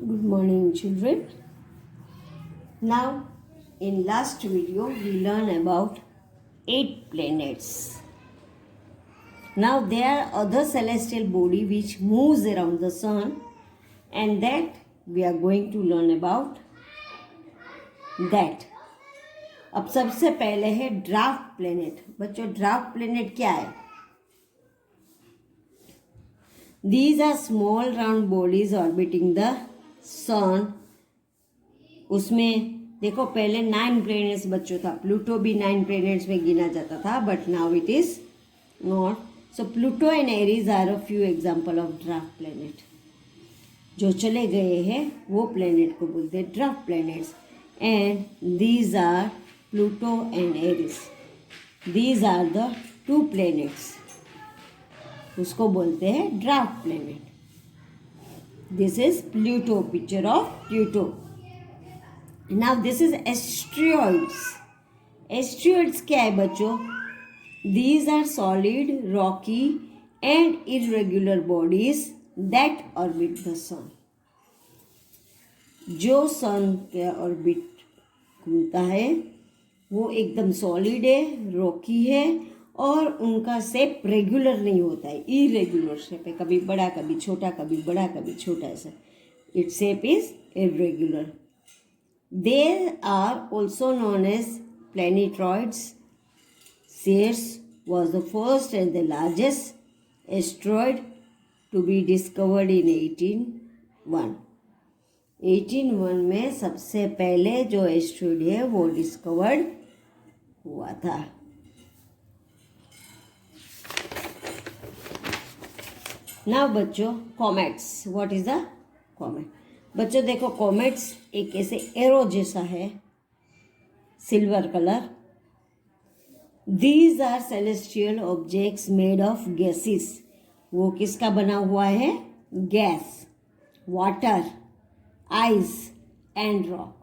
Good morning, children. Now, in last video, we learned about 8 planets. Now, there are other celestial body which moves around the sun, and that we are going to learn about that. अब सबसे पहले है draft planet. बच्चों, draft planet क्या है? These are small round bodies orbiting the sun. उसमें देखो पहले 9 प्लैनेट्स बच्चों था. प्लूटो भी 9 प्लैनेट्स में गिना जाता था, but now it is not. So Pluto and Eris are a few example of draft planet. जो चले गए हैं वो प्लैनेट को बोलते हैं draft planets. And these are Pluto and Eris. These are the 2 planets. उसको बोलते हैं draft planet. This is Pluto. Picture of Pluto. Now this is asteroids. Asteroids क्या है बच्चों? These are solid, rocky and irregular bodies that orbit the सन. जो सन के orbit घूमता है वो एकदम सॉलिड है, रॉकी है, और उनका शेप रेगुलर नहीं होता है. इरेगुलर शेप है, कभी बड़ा कभी छोटा, कभी बड़ा कभी छोटा. ऐसा its shape is irregular. They are also known as planetoids. Ceres was the first and the largest asteroid to be discovered in 1801. 1801 में सबसे पहले जो एस्ट्रॉइड है वो डिस्कवर्ड हुआ था. नाउ बच्चों, comets. What is the comet? बच्चों देखो, कॉमेट्स एक ऐसे एरो जैसा है, silver colour. These are celestial objects made of gases. वो किसका बना हुआ है? Gas, water, ice and rock.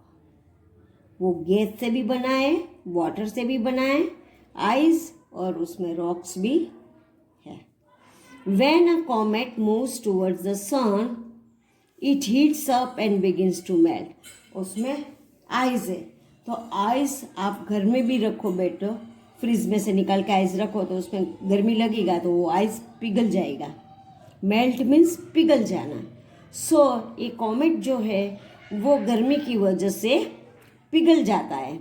वो गैस से भी बना है, वाटर से भी बना है, आइस और उसमें रॉक्स भी है. When a comet moves towards the sun, it heats up and begins to melt. उसमें आइस है, तो आइस आप घर में भी रखो बेटो, फ्रिज में से निकाल के आइस रखो तो उसमें गर्मी लगेगा तो वो आइस पिघल जाएगा. मेल्ट मीन्स पिघल जाना. सो ये कॉमेट जो है वो गर्मी की वजह से पिघल जाता है.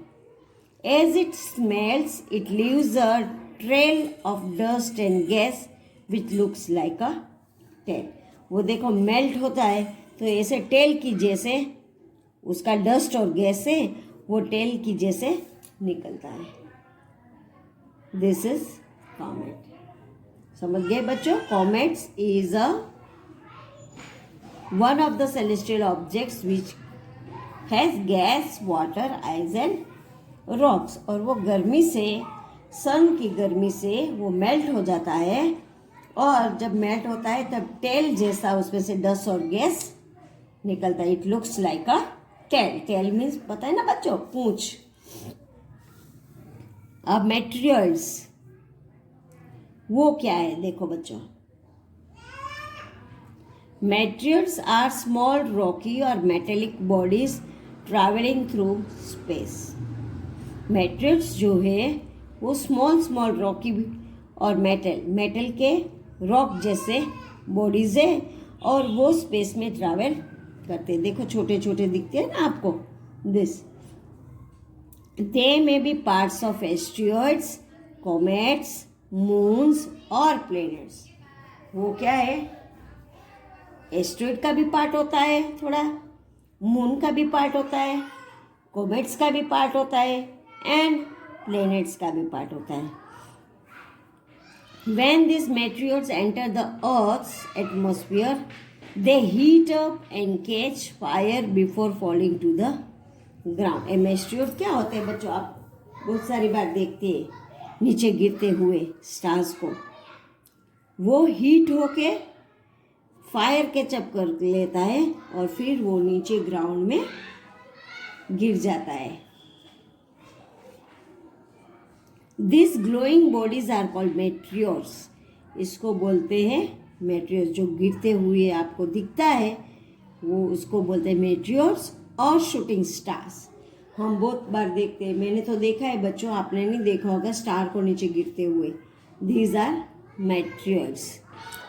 As it smells it leaves a trail of dust and gas which looks like a tail. वो देखो मेल्ट होता है तो ऐसे टेल की जैसे उसका डस्ट और गैस है वो टेल की जैसे निकलता है. This is comet. समझ गए बच्चों? Comets is a one of the celestial objects which has gas, water, ice and rocks. और वो गर्मी से, सन की गर्मी से वो मेल्ट हो जाता है, और जब मेल्ट होता है तब टेल जैसा उसमें से डस्ट और गैस निकलता है. It looks like a tail. Tail means पता है ना बच्चों, पूंछ. अब मेटेरियल्स वो क्या है देखो बच्चों. मेटेरियल्स आर स्मॉल रॉकी और metallic bodies travelling through space. Materials जो है वो स्मॉल रॉकी और मेटल के रॉक जैसे बॉडीज है, और वो स्पेस में ट्रैवल करते हैं. देखो छोटे छोटे दिखते हैं ना आपको. This they may be parts of asteroids, comets, moons और प्लैनेट्स. वो क्या है? एस्ट्रॉइड का भी पार्ट होता है थोड़ा, मून का भी पार्ट होता है, कॉमेट्स का भी पार्ट होता है, एंड प्लैनेट्स का भी पार्ट होता है. When these meteors enter the Earth's atmosphere, they heat up and catch fire before falling to the ground. ये meteor क्या होते हैं बच्चों? आप बहुत सारी बार देखते हैं नीचे गिरते हुए स्टार्स को. वो हीट होके फायर कैचअप कर लेता है और फिर वो नीचे ग्राउंड में गिर जाता है. This glowing bodies are called meteors. इसको बोलते हैं मेटेरियर्स. जो गिरते हुए आपको दिखता है वो उसको बोलते हैं मेटियोर्स और शूटिंग स्टार्स। हम बहुत बार देखते हैं, मैंने तो देखा है बच्चों, आपने नहीं देखा होगा स्टार को नीचे गिरते हुए। These are meteors.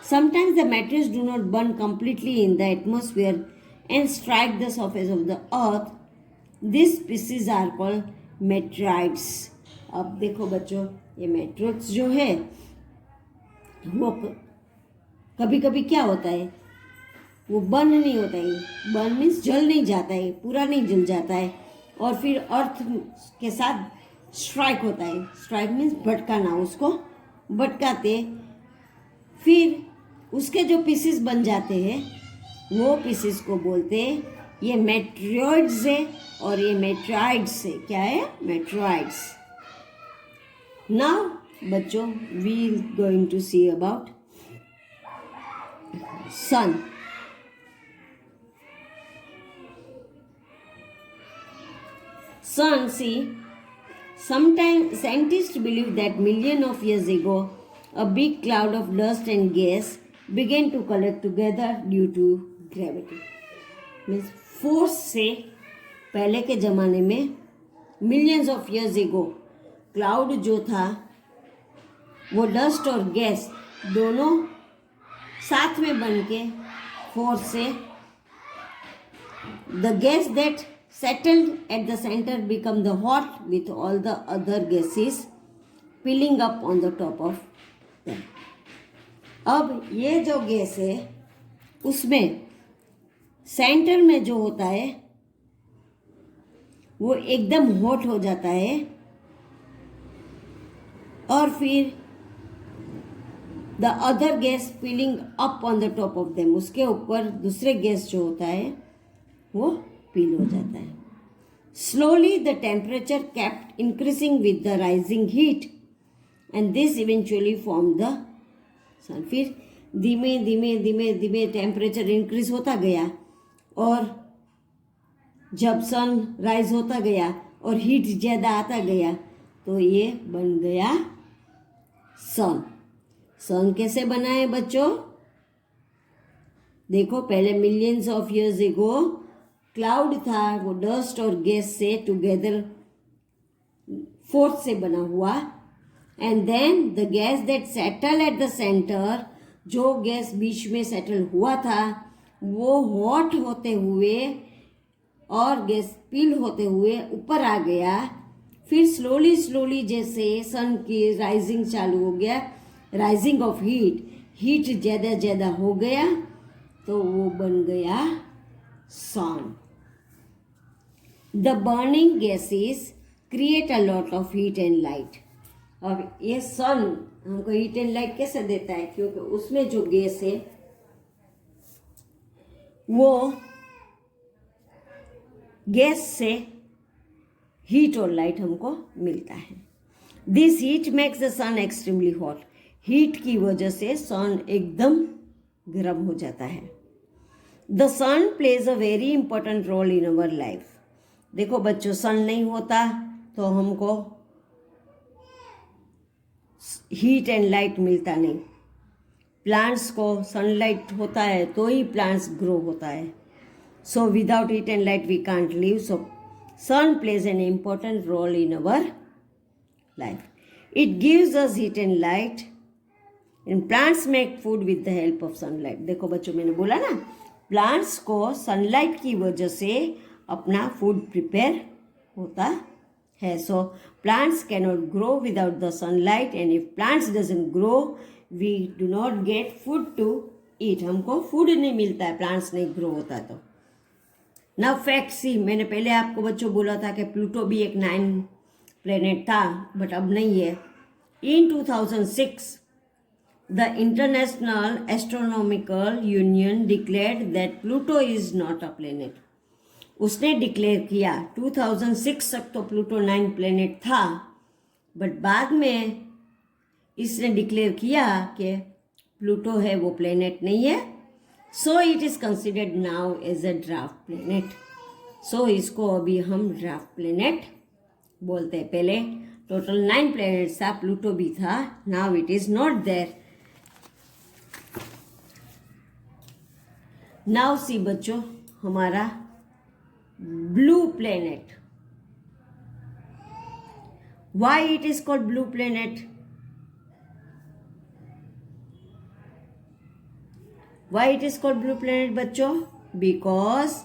Sometimes the meteors do not burn completely in the atmosphere and strike the surface of the earth. These species are called meteorites. अब देखो बच्चों, ये meteorites जो है वो कभी कभी क्या होता है, वो बर्न नहीं होता है। बर्न मीन्स जल नहीं जाता है, पूरा नहीं जल जाता है, और फिर अर्थ के साथ स्ट्राइक होता है। स्ट्राइक मीन्स भटकाना, उसको भटकाते, फिर उसके जो पीसेस बन जाते हैं वो पीसेस को बोलते हैं, ये मेट्रोइड्स है और ये मेट्राइड्स है। क्या है? मेट्राइड्स। नाउ बच्चों we going to see about sun. Sun, see, sometimes scientists believe that millions of years ago, a big cloud of dust and gas began to collect together due to gravity. Means force से पहले के ज़माने में millions of years ago cloud जो था वो dust और gas दोनों साथ में बन के फोर्स से the gas that settled at the center become the hot with all the other gases piling up on the top of them. अब ये जो गैस है उसमें सेंटर में जो होता है वो एकदम हॉट हो जाता है, और फिर the other gas piling up on the top of them, उसके ऊपर दूसरे गैस जो होता है वो पील हो जाता है। Slowly the temperature kept increasing with the rising heat and this eventually form the sun. फिर धीमे धीमे धीमे धीमे टेम्परेचर इंक्रीज होता गया, और जब सन राइज होता गया और हीट ज़्यादा आता गया तो ये बन गया सन। सन कैसे बना है बच्चों? देखो, पहले millions of years ago cloud था, वो डस्ट और गैस से टुगेदर फोर्स से बना हुआ, and then the gas that settle at the centre, जो गैस बीच में सेटल हुआ था वो हॉट होते हुए और गैस पील होते हुए ऊपर आ गया। फिर स्लोली स्लोली जैसे सन की राइजिंग चालू हो गया, राइजिंग ऑफ हीट ज़्यादा ज़्यादा हो गया तो वो बन गया sun. The burning gases create a lot of heat and light. अब ये सन हमको हीट एंड लाइट कैसे देता है? क्योंकि उसमें जो गैस है वो गैस से हीट और लाइट हमको मिलता है। This heat makes the sun extremely hot. Heat की वजह से सन एकदम गर्म हो जाता है। The sun plays a very important role in our life. देखो बच्चों, सन नहीं होता तो हमको हीट एंड लाइट मिलता नहीं। प्लांट्स को सनलाइट होता है तो ही प्लांट्स ग्रो होता है। So without heat and light we can't live. So sun plays an important role in our life. It gives us heat and light, and plants make food with the help of sunlight. देखो बच्चों, मैंने बोला ना, plants को sunlight की वजह से अपना फूड प्रिपेयर होता है। So plants cannot grow without the sunlight, and if plants doesn't grow we do not get food to eat. हमको फूड नहीं मिलता है, प्लांट्स नहीं ग्रो होता तो। नाउ फैक्ट सी, मैंने पहले आपको बच्चों बोला था कि प्लूटो भी एक 9 प्लेनेट था, बट अब नहीं है। इन 2006 the international astronomical union declared that Pluto is not a planet. उसने डिक्लेयर किया 2006 तक तो प्लूटो 9 प्लेनेट था, बट बाद में इसने डिक्लेयर किया कि प्लूटो है वो प्लेनेट नहीं है। So it is considered now as a dwarf planet. So इसको अभी हम ड्राफ्ट प्लेनेट बोलते हैं। पहले टोटल 9 प्लेनेट्स था, प्लूटो भी था, now it is not there. Now see बच्चों, हमारा blue planet. Why it is called blue planet? Why it is called blue planet बच्चों? Because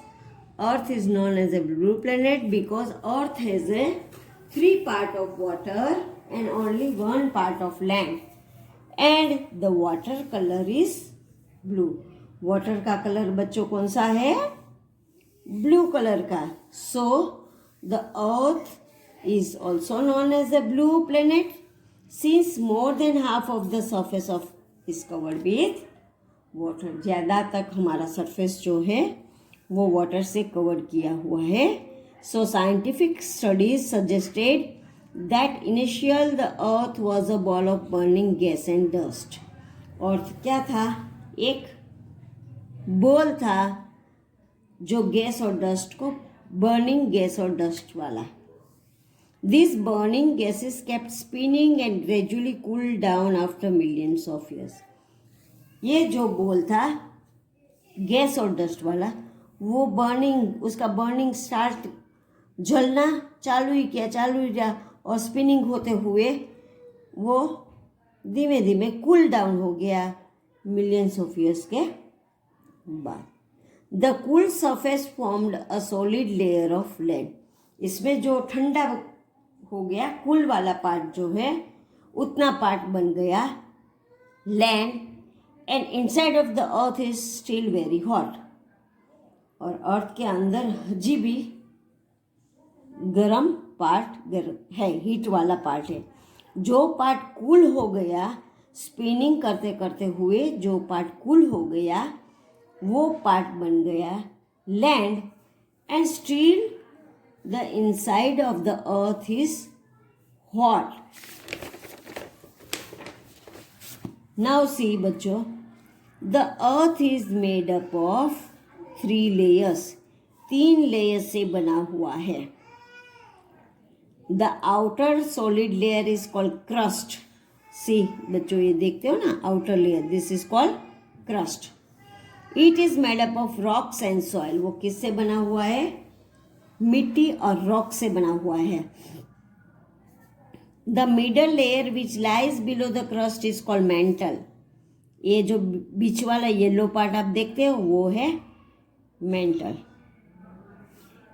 earth is known as a blue planet because earth has a 3 part of water and only 1 part of land, and the water color is blue. Water का colour बच्चों कौन सा है? Blue colour का. So the earth is also known as a blue planet since more than half of the surface of is covered with water. ज़्यादा तक हमारा surface जो है वो वाटर से कवर किया हुआ है. So scientific studies suggested that initial the earth was a ball of burning gas and dust. अर्थ क्या था? एक बॉल था जो गैस और डस्ट को, बर्निंग गैस और डस्ट वाला. These burning gases kept spinning and gradually cooled down after millions of years. ये जो बॉल था गैस और डस्ट वाला, वो बर्निंग, उसका बर्निंग स्टार्ट, जलना चालू ही किया और स्पिनिंग होते हुए वो धीमे धीमे कूल डाउन हो गया मिलियंस ऑफ ईयर्स के बाद. The cool surface formed a solid layer of land. इसमें जो ठंडा हो गया, कूल वाला पार्ट जो है उतना पार्ट बन गया land. And inside of the earth is still very hot. और अर्थ के अंदर हजी भी गरम पार्ट है, हीट वाला पार्ट है. जो पार्ट कूल हो गया स्पिनिंग करते करते हुए, जो पार्ट कूल हो गया वो पार्ट बन गया land. And still the inside of the earth is hot. Now see बच्चों, the earth is made up of 3 layers. 3 layers से बना हुआ है. The outer solid layer is called crust. See बच्चों ये देखते हो ना, outer layer, this is called crust. It is made up of rocks and soil. वो किससे बना हुआ है? मिट्टी और रॉक से बना हुआ है. The middle layer which lies below the crust is called mental. ये जो बीच वाला येलो पार्ट आप देखते हो वो है mantle.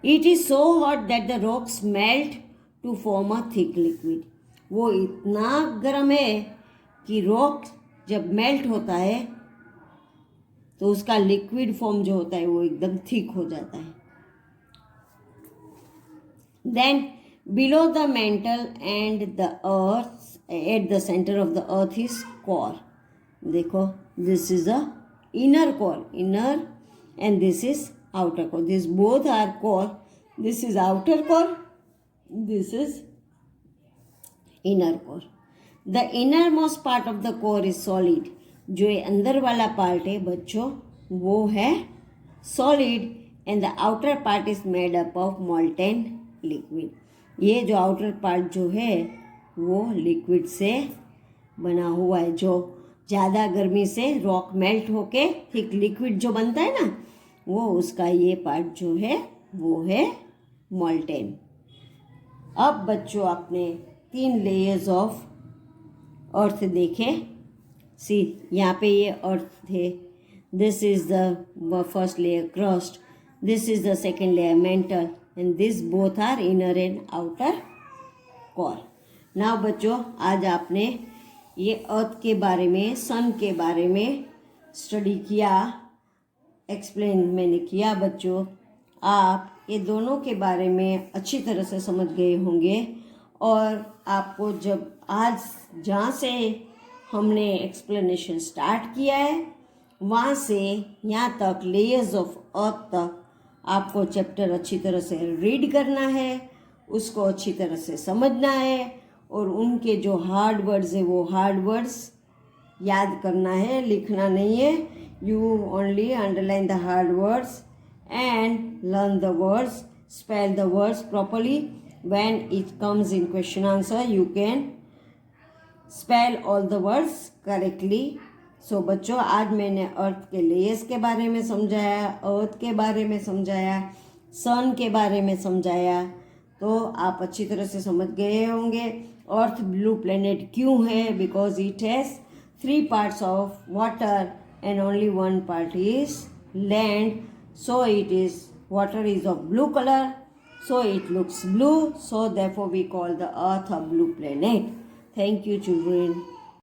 It is so hot that the rocks melt to form a thick liquid. वो इतना गर्म है कि रॉक जब मेल्ट होता है तो उसका लिक्विड फॉर्म जो होता है वो एकदम थिक हो जाता है. Then below the mantle and the earth at the centre of the earth is core. देखो, this is the inner core, inner, and this is outer core. These both are core. This is outer core, this is inner core. The innermost part of the core is solid. जो ये अंदर वाला part है बच्चों वो है solid, and the outer part is made up of molten liquid. ये जो outer part जो है वो liquid से बना हुआ है. जो ज़्यादा गर्मी से रॉक मेल्ट होके थिक लिक्विड जो बनता है ना, वो उसका ये पार्ट जो है वो है मोल्टेन. अब बच्चों आपने 3 लेयर्स ऑफ अर्थ देखे. सी यहाँ पे ये अर्थ है. This is the first layer crust, this is the second layer mantle, and this both are inner and outer core. Now बच्चों आज आपने ये अर्थ के बारे में, सन के बारे में स्टडी किया, एक्सप्लेन मैंने किया. बच्चों आप ये दोनों के बारे में अच्छी तरह से समझ गए होंगे. और आपको जब आज जहाँ से हमने एक्सप्लेनेशन स्टार्ट किया है वहाँ से यहाँ तक लेयर्स ऑफ अर्थ तक आपको चैप्टर अच्छी तरह से रीड करना है, उसको अच्छी तरह से समझना है, और उनके जो हार्ड वर्ड्स है वो हार्ड वर्ड्स याद करना है, लिखना नहीं है. You only underline the hard words and learn the words, spell the words properly. When it comes in question answer, you can spell all the words correctly सो बच्चों, आज मैंने अर्थ के लेयर्स के बारे में समझाया, अर्थ के बारे में समझाया, सन के बारे में समझाया। तो आप अच्छी तरह से समझ गए होंगे अर्थ ब्लू प्लेनेट क्यों है, because it has 3 parts of water and only 1 part is land. So it is, water is of blue color, so it looks blue, so therefore we call the earth a blue planet. Thank you children.